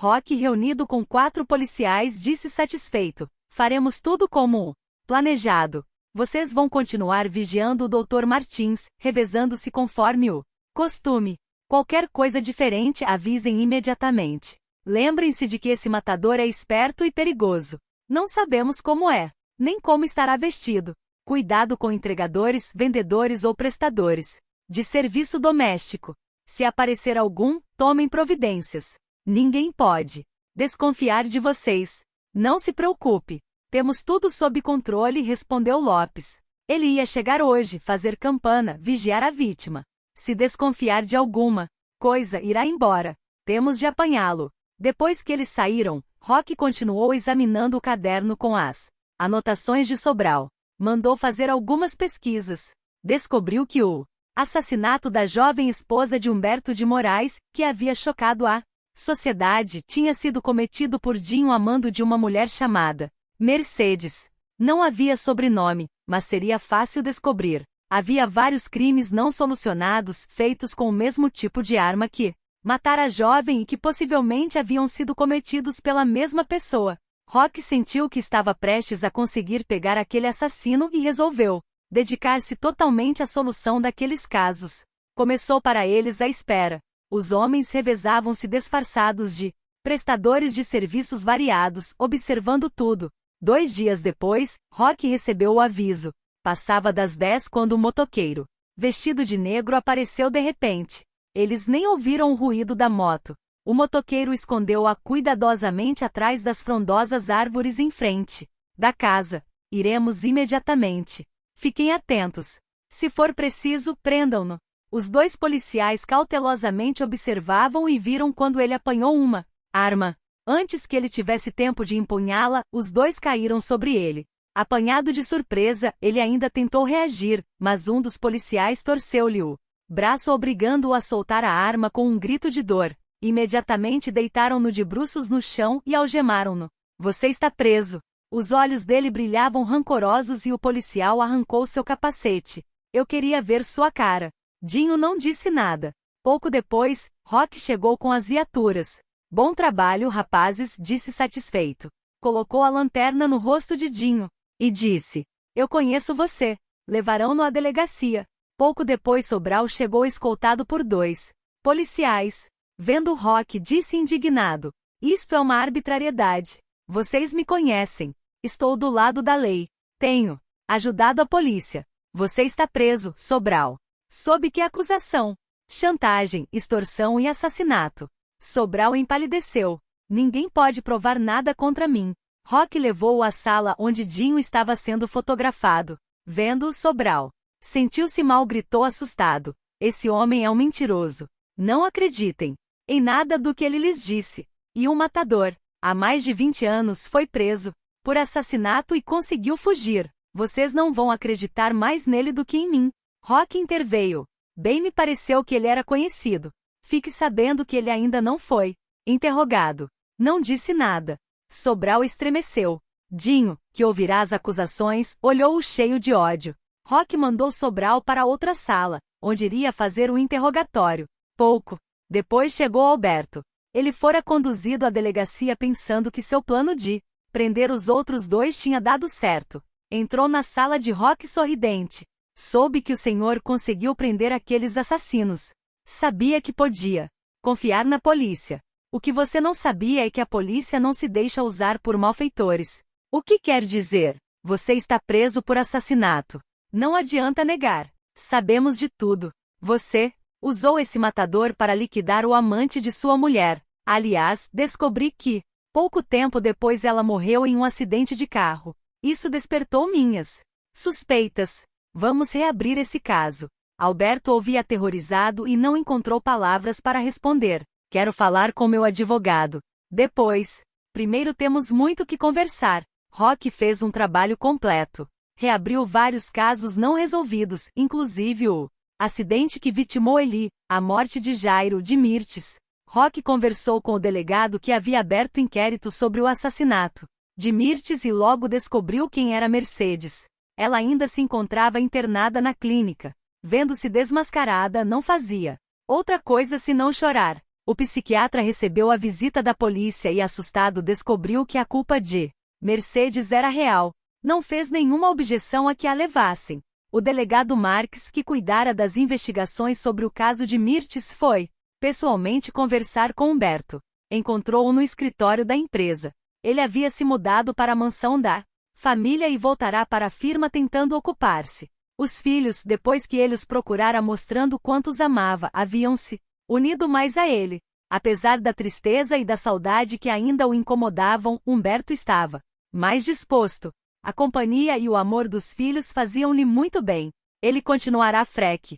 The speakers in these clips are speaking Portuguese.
Rock, reunido com 4 policiais, disse satisfeito: faremos tudo como planejado. Vocês vão continuar vigiando o Dr. Martins, revezando-se conforme o costume. Qualquer coisa diferente avisem imediatamente. Lembrem-se de que esse matador é esperto e perigoso. Não sabemos como é, nem como estará vestido. Cuidado com entregadores, vendedores ou prestadores de serviço doméstico. Se aparecer algum, tomem providências. Ninguém pode desconfiar de vocês. Não se preocupe. Temos tudo sob controle, respondeu Lopes. Ele ia chegar hoje, fazer campana, vigiar a vítima. Se desconfiar de alguma coisa, irá embora. Temos de apanhá-lo. Depois que eles saíram, Rock continuou examinando o caderno com as anotações de Sobral. Mandou fazer algumas pesquisas. Descobriu que o assassinato da jovem esposa de Humberto de Moraes, que havia chocado a sociedade, tinha sido cometido por Dinho amando de uma mulher chamada Mercedes. Não havia sobrenome, mas seria fácil descobrir. Havia vários crimes não solucionados, feitos com o mesmo tipo de arma que matara a jovem e que possivelmente haviam sido cometidos pela mesma pessoa. Rock sentiu que estava prestes a conseguir pegar aquele assassino e resolveu dedicar-se totalmente à solução daqueles casos. Começou para eles a espera. Os homens revezavam-se disfarçados de prestadores de serviços variados, observando tudo. 2 dias depois, Rock recebeu o aviso. Passava das 10 quando o motoqueiro, vestido de negro, apareceu de repente. Eles nem ouviram o ruído da moto. O motoqueiro escondeu-a cuidadosamente atrás das frondosas árvores em frente da casa. Iremos imediatamente. Fiquem atentos. Se for preciso, prendam-no. Os 2 policiais cautelosamente observavam e viram quando ele apanhou uma arma. Antes que ele tivesse tempo de empunhá-la, os 2 caíram sobre ele. Apanhado de surpresa, ele ainda tentou reagir, mas um dos policiais torceu-lhe o braço, obrigando-o a soltar a arma com um grito de dor. Imediatamente deitaram-no de bruços no chão e algemaram-no. Você está preso. Os olhos dele brilhavam rancorosos e o policial arrancou seu capacete. Eu queria ver sua cara. Dinho não disse nada. Pouco depois, Rock chegou com as viaturas. Bom trabalho, rapazes, disse satisfeito. Colocou a lanterna no rosto de Dinho e disse: eu conheço você. Levarão-no à delegacia. Pouco depois, Sobral chegou escoltado por 2 policiais. Vendo Rock, disse indignado: isto é uma arbitrariedade. Vocês me conhecem. Estou do lado da lei. Tenho ajudado a polícia. Você está preso, Sobral. Sob que acusação? Chantagem, extorsão e assassinato. Sobral empalideceu. Ninguém pode provar nada contra mim. Rock levou-o à sala onde Dinho estava sendo fotografado. Vendo-o, Sobral sentiu-se mal, gritou assustado: esse homem é um mentiroso. Não acreditem em nada do que ele lhes disse. E um matador, há mais de 20 anos, foi preso por assassinato e conseguiu fugir. Vocês não vão acreditar mais nele do que em mim. Rock interveio. Bem me pareceu que ele era conhecido. Fique sabendo que ele ainda não foi interrogado. Não disse nada. Sobral estremeceu. Dinho, que ouvirá as acusações, olhou-o cheio de ódio. Rock mandou Sobral para outra sala, onde iria fazer o interrogatório. Pouco depois chegou Alberto. Ele fora conduzido à delegacia pensando que seu plano de prender os outros 2 tinha dado certo. Entrou na sala de Rock sorridente. Soube que o senhor conseguiu prender aqueles assassinos. Sabia que podia confiar na polícia. O que você não sabia é que a polícia não se deixa usar por malfeitores. O que quer dizer? Você está preso por assassinato. Não adianta negar. Sabemos de tudo. Você usou esse matador para liquidar o amante de sua mulher. Aliás, descobri que, pouco tempo depois, ela morreu em um acidente de carro. Isso despertou minhas suspeitas. Vamos reabrir esse caso. Alberto ouvia aterrorizado e não encontrou palavras para responder. Quero falar com meu advogado. Depois. Primeiro temos muito que conversar. Rock fez um trabalho completo. Reabriu vários casos não resolvidos, inclusive o acidente que vitimou Eli, a morte de Jairo de Mirtes. Rock conversou com o delegado que havia aberto inquérito sobre o assassinato de Mirtes e logo descobriu quem era Mercedes. Ela ainda se encontrava internada na clínica. Vendo-se desmascarada, não fazia outra coisa senão chorar. O psiquiatra recebeu a visita da polícia e, assustado, descobriu que a culpa de Mercedes era real. Não fez nenhuma objeção a que a levassem. O delegado Marques, que cuidara das investigações sobre o caso de Mirtes, foi, pessoalmente, conversar com Humberto. Encontrou-o no escritório da empresa. Ele havia se mudado para a mansão da família e voltará para a firma tentando ocupar-se. Os filhos, depois que ele os procurara mostrando quanto os amava, haviam-se unido mais a ele. Apesar da tristeza e da saudade que ainda o incomodavam, Humberto estava mais disposto. A companhia e o amor dos filhos faziam-lhe muito bem. Ele continuará freque.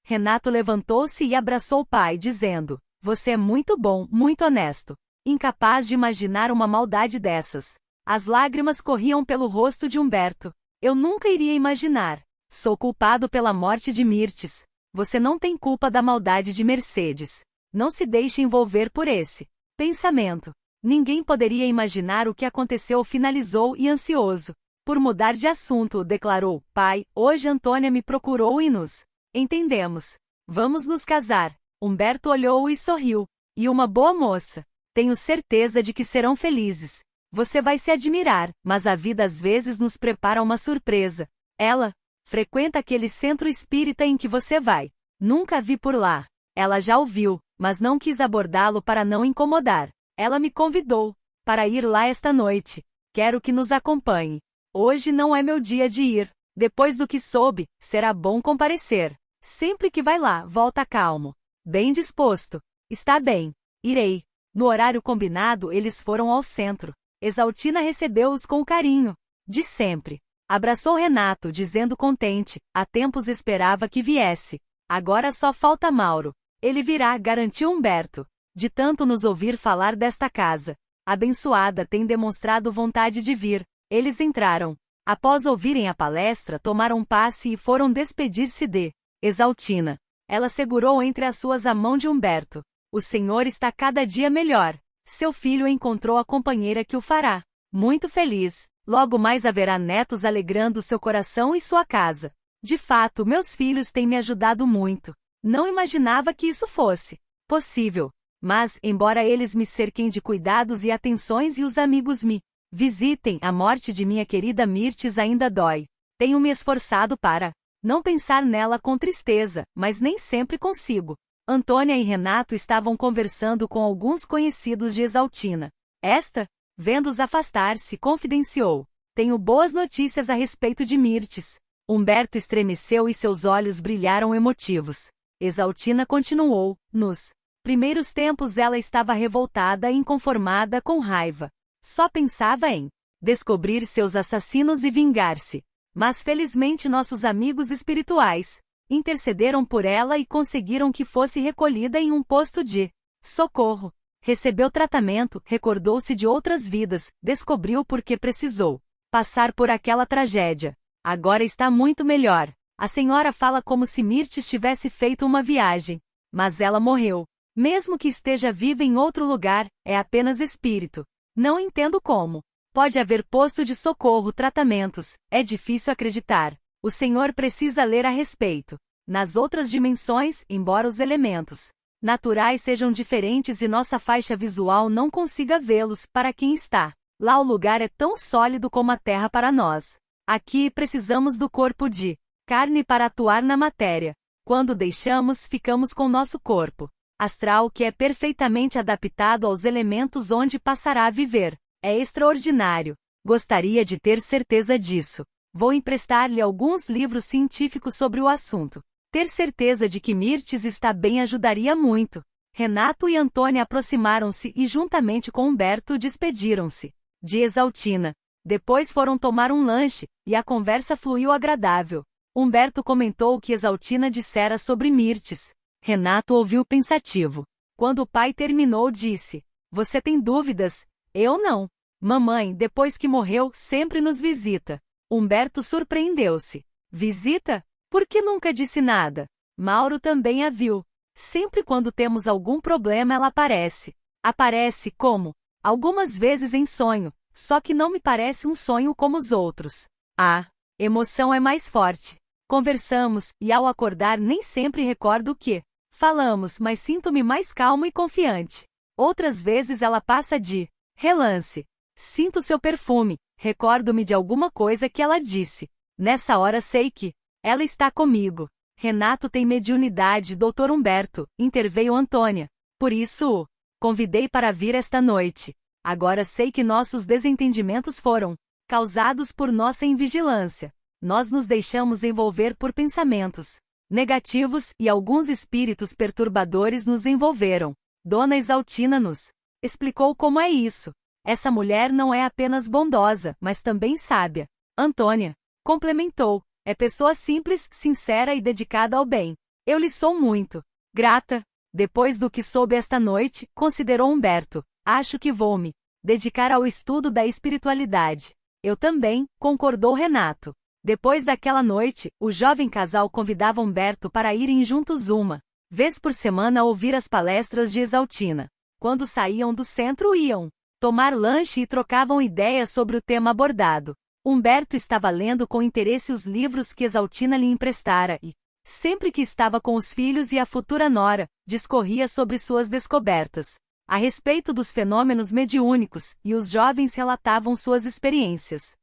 Renato levantou-se e abraçou o pai, dizendo: "Você é muito bom, muito honesto. Incapaz de imaginar uma maldade dessas." As lágrimas corriam pelo rosto de Humberto. "Eu nunca iria imaginar. Sou culpado pela morte de Mirtes. Você não tem culpa da maldade de Mercedes. Não se deixe envolver por esse pensamento. Ninguém poderia imaginar o que aconteceu", finalizou e ansioso por mudar de assunto, declarou: "Pai, hoje Antônia me procurou e nos entendemos. Vamos nos casar." Humberto olhou-o e sorriu. "E uma boa moça. Tenho certeza de que serão felizes. Você vai se admirar, mas a vida às vezes nos prepara uma surpresa. Ela frequenta aquele centro espírita em que você vai. Nunca a vi por lá." Ela já o viu, mas não quis abordá-lo para não incomodar. "Ela me convidou para ir lá esta noite. Quero que nos acompanhe. Hoje não é meu dia de ir. Depois do que soube, será bom comparecer. Sempre que vai lá, volta calmo. Bem disposto." "Está bem. Irei." No horário combinado, eles foram ao centro. Exaltina recebeu-os com o carinho de sempre. Abraçou Renato, dizendo contente: há tempos esperava que viesse. Agora só falta Mauro. Ele virá, garantiu Humberto. De tanto nos ouvir falar desta casa abençoada, tem demonstrado vontade de vir. Eles entraram. Após ouvirem a palestra, tomaram passe e foram despedir-se de Exaltina. Ela segurou entre as suas a mão de Humberto. "O senhor está cada dia melhor. Seu filho encontrou a companheira que o fará muito feliz. Logo mais haverá netos alegrando seu coração e sua casa. De fato, meus filhos têm me ajudado muito. Não imaginava que isso fosse possível. Mas, embora eles me cerquem de cuidados e atenções e os amigos me visitem, a morte de minha querida Mirtes ainda dói. Tenho me esforçado para não pensar nela com tristeza, mas nem sempre consigo." Antônia e Renato estavam conversando com alguns conhecidos de Exaltina. Esta, vendo-os afastar-se, confidenciou: "Tenho boas notícias a respeito de Mirtes." Humberto estremeceu e seus olhos brilharam emotivos. Exaltina continuou: "Nos primeiros tempos ela estava revoltada e inconformada, com raiva. Só pensava em descobrir seus assassinos e vingar-se. Mas felizmente nossos amigos espirituais intercederam por ela e conseguiram que fosse recolhida em um posto de socorro. Recebeu tratamento, recordou-se de outras vidas, descobriu por que precisou passar por aquela tragédia. Agora está muito melhor. A senhora fala como se Mirtes tivesse feito uma viagem. Mas ela morreu. Mesmo que esteja viva em outro lugar, é apenas espírito. Não entendo como pode haver posto de socorro, tratamentos. É difícil acreditar. O senhor precisa ler a respeito. Nas outras dimensões, embora os elementos naturais sejam diferentes e nossa faixa visual não consiga vê-los, para quem está lá o lugar é tão sólido como a Terra para nós. Aqui precisamos do corpo de carne para atuar na matéria. Quando deixamos, ficamos com nosso corpo astral, que é perfeitamente adaptado aos elementos onde passará a viver. É extraordinário. Gostaria de ter certeza disso. Vou emprestar-lhe alguns livros científicos sobre o assunto. Ter certeza de que Mirtes está bem ajudaria muito." Renato e Antônia aproximaram-se e, juntamente com Humberto, despediram-se de Exaltina. Depois foram tomar um lanche, e a conversa fluiu agradável. Humberto comentou o que Exaltina dissera sobre Mirtes. Renato ouviu pensativo. Quando o pai terminou, disse: "Você tem dúvidas? Eu não. Mamãe, depois que morreu, sempre nos visita." Humberto surpreendeu-se. "Visita? Por que nunca disse nada?" Mauro também a viu. "Sempre quando temos algum problema ela aparece." "Aparece como?" "Algumas vezes em sonho, só que não me parece um sonho como os outros. A emoção é mais forte. Conversamos, e ao acordar nem sempre recordo o que Falamos, mas sinto-me mais calmo e confiante. Outras vezes ela passa de relance. Sinto seu perfume, recordo-me de alguma coisa que ela disse. Nessa hora sei que ela está comigo. Renato tem mediunidade, Dr. Humberto, interveio Antônia. Por isso o convidei para vir esta noite. Agora sei que nossos desentendimentos foram causados por nossa invigilância. Nós nos deixamos envolver por pensamentos negativos e alguns espíritos perturbadores nos envolveram. Dona Exaltina nos explicou como é isso. Essa mulher não é apenas bondosa, mas também sábia. Antônia complementou. É pessoa simples, sincera e dedicada ao bem. Eu lhe sou muito grata. Depois do que soube esta noite, considerou Humberto. Acho que vou me dedicar ao estudo da espiritualidade. Eu também, concordou Renato. Depois daquela noite, o jovem casal convidava Humberto para irem juntos uma vez por semana ouvir as palestras de Exaltina. Quando saíam do centro iam tomar lanche e trocavam ideias sobre o tema abordado. Humberto estava lendo com interesse os livros que Exaltina lhe emprestara e, sempre que estava com os filhos e a futura nora, discorria sobre suas descobertas a respeito dos fenômenos mediúnicos, e os jovens relatavam suas experiências.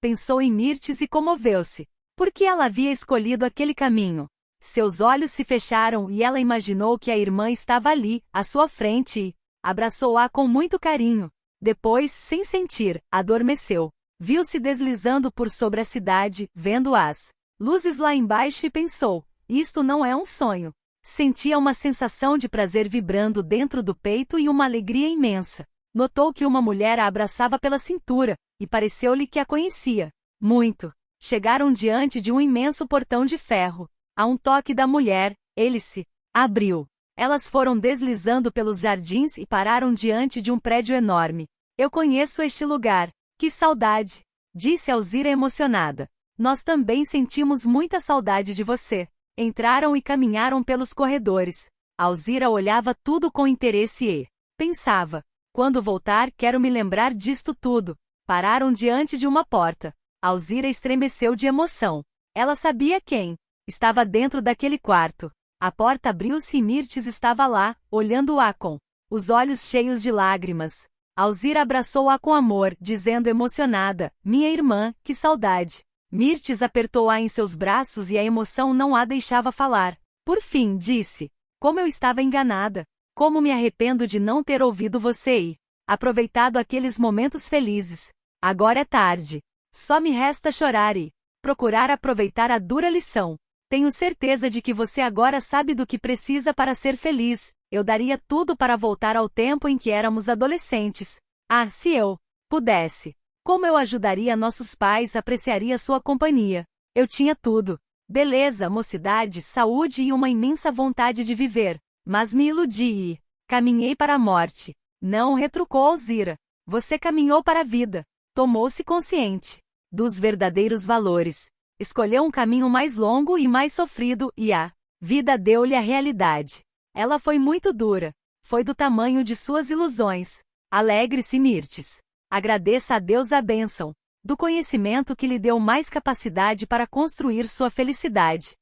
Pensou em Mirtes e comoveu-se. Por que ela havia escolhido aquele caminho? Seus olhos se fecharam e ela imaginou que a irmã estava ali, à sua frente e abraçou-a com muito carinho. Depois, sem sentir, adormeceu. Viu-se deslizando por sobre a cidade, vendo as luzes lá embaixo e pensou, isto não é um sonho. Sentia uma sensação de prazer vibrando dentro do peito e uma alegria imensa. Notou que uma mulher a abraçava pela cintura, e pareceu-lhe que a conhecia muito. Chegaram diante de um imenso portão de ferro. A um toque da mulher, ele se abriu. Elas foram deslizando pelos jardins e pararam diante de um prédio enorme. Eu conheço este lugar. Que saudade! Disse Alzira emocionada. Nós também sentimos muita saudade de você. Entraram e caminharam pelos corredores. Alzira olhava tudo com interesse e pensava, quando voltar quero me lembrar disto tudo. Pararam diante de uma porta. Alzira estremeceu de emoção. Ela sabia quem estava dentro daquele quarto. A porta abriu-se e Mirtes estava lá, olhando-a com os olhos cheios de lágrimas. Alzira abraçou-a com amor, dizendo emocionada, minha irmã, que saudade. Mirtes apertou-a em seus braços e a emoção não a deixava falar. Por fim, disse, como eu estava enganada. Como me arrependo de não ter ouvido você e aproveitado aqueles momentos felizes. Agora é tarde. Só me resta chorar e procurar aproveitar a dura lição. Tenho certeza de que você agora sabe do que precisa para ser feliz. Eu daria tudo para voltar ao tempo em que éramos adolescentes. Ah, se eu pudesse. Como eu ajudaria nossos pais, apreciaria sua companhia. Eu tinha tudo. Beleza, mocidade, saúde e uma imensa vontade de viver. Mas me iludi e caminhei para a morte. Não, retrucou Alzira. Você caminhou para a vida. Tomou-se consciente dos verdadeiros valores. Escolheu um caminho mais longo e mais sofrido e a vida deu-lhe a realidade. Ela foi muito dura. Foi do tamanho de suas ilusões. Alegre-se, Mirtes. Agradeça a Deus a bênção do conhecimento que lhe deu mais capacidade para construir sua felicidade.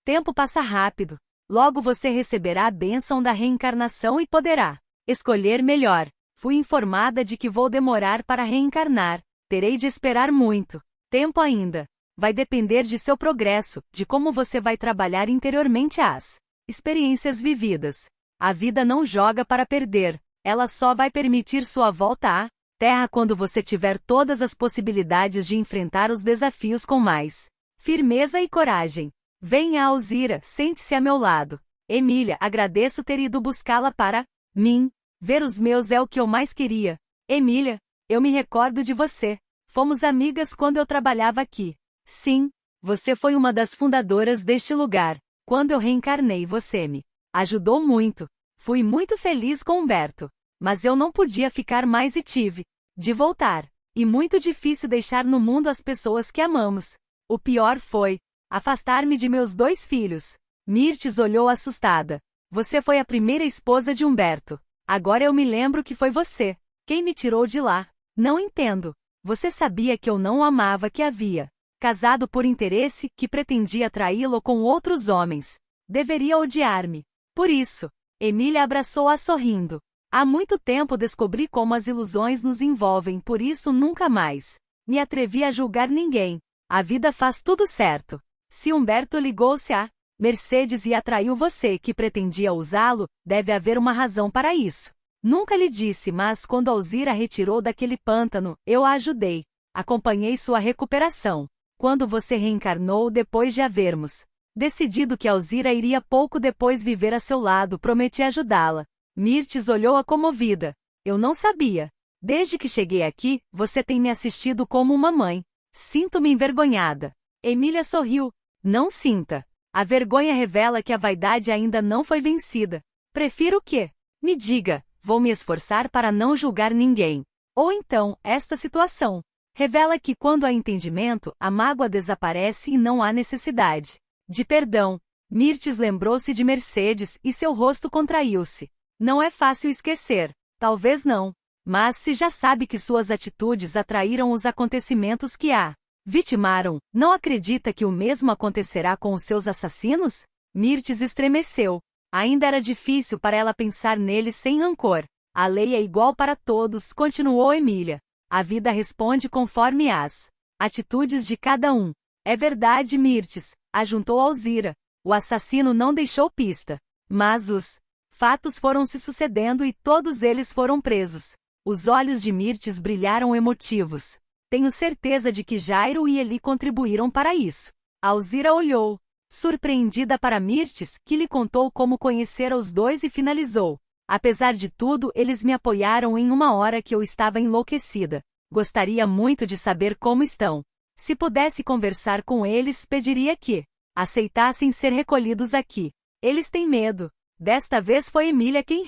Tempo passa rápido. Logo você receberá a bênção da reencarnação e poderá escolher melhor. Fui informada de que vou demorar para reencarnar. Terei de esperar muito tempo ainda. Vai depender de seu progresso, de como você vai trabalhar interiormente as experiências vividas. A vida não joga para perder. Ela só vai permitir sua volta à Terra quando você tiver todas as possibilidades de enfrentar os desafios com mais firmeza e coragem. Venha, Alzira, sente-se a meu lado. Emília, agradeço ter ido buscá-la para mim. Ver os meus é o que eu mais queria. Emília, eu me recordo de você. Fomos amigas quando eu trabalhava aqui. Sim, você foi uma das fundadoras deste lugar. Quando eu reencarnei, você me ajudou muito. Fui muito feliz com Humberto. Mas eu não podia ficar mais e tive de voltar. E muito difícil deixar no mundo as pessoas que amamos. O pior foi afastar-me de meus 2 filhos. Mirtes olhou assustada. Você foi a primeira esposa de Humberto. Agora eu me lembro que foi você quem me tirou de lá. Não entendo. Você sabia que eu não o amava, que havia casado por interesse, que pretendia traí-lo com outros homens. Deveria odiar-me. Por isso, Emília abraçou-a sorrindo. Há muito tempo descobri como as ilusões nos envolvem, por isso nunca mais me atrevi a julgar ninguém. A vida faz tudo certo. Se Humberto ligou-se a Mercedes e atraiu você que pretendia usá-lo, deve haver uma razão para isso. Nunca lhe disse, mas quando Alzira retirou daquele pântano, eu a ajudei. Acompanhei sua recuperação. Quando você reencarnou depois de havermos decidido que Alzira iria pouco depois viver a seu lado, prometi ajudá-la. Mirtes olhou-a comovida. Eu não sabia. Desde que cheguei aqui, você tem me assistido como uma mãe. Sinto-me envergonhada. Emília sorriu. Não sinta. A vergonha revela que a vaidade ainda não foi vencida. Prefiro o quê? Me diga, vou me esforçar para não julgar ninguém. Ou então, esta situação revela que quando há entendimento, a mágoa desaparece e não há necessidade de perdão. Mirtes lembrou-se de Mercedes e seu rosto contraiu-se. Não é fácil esquecer. Talvez não. Mas se já sabe que suas atitudes atraíram os acontecimentos que a vitimaram, não acredita que o mesmo acontecerá com os seus assassinos? Mirtes estremeceu. Ainda era difícil para ela pensar neles sem rancor. A lei é igual para todos, continuou Emília. A vida responde conforme as atitudes de cada um. É verdade, Mirtes, ajuntou Alzira. O assassino não deixou pista. Mas os fatos foram se sucedendo e todos eles foram presos. Os olhos de Mirtes brilharam emotivos. Tenho certeza de que Jairo e Eli contribuíram para isso. Alzira olhou, surpreendida para Mirtes, que lhe contou como conhecera os dois e finalizou. Apesar de tudo, eles me apoiaram em uma hora que eu estava enlouquecida. Gostaria muito de saber como estão. Se pudesse conversar com eles, pediria que aceitassem ser recolhidos aqui. Eles têm medo. Desta vez foi Emília quem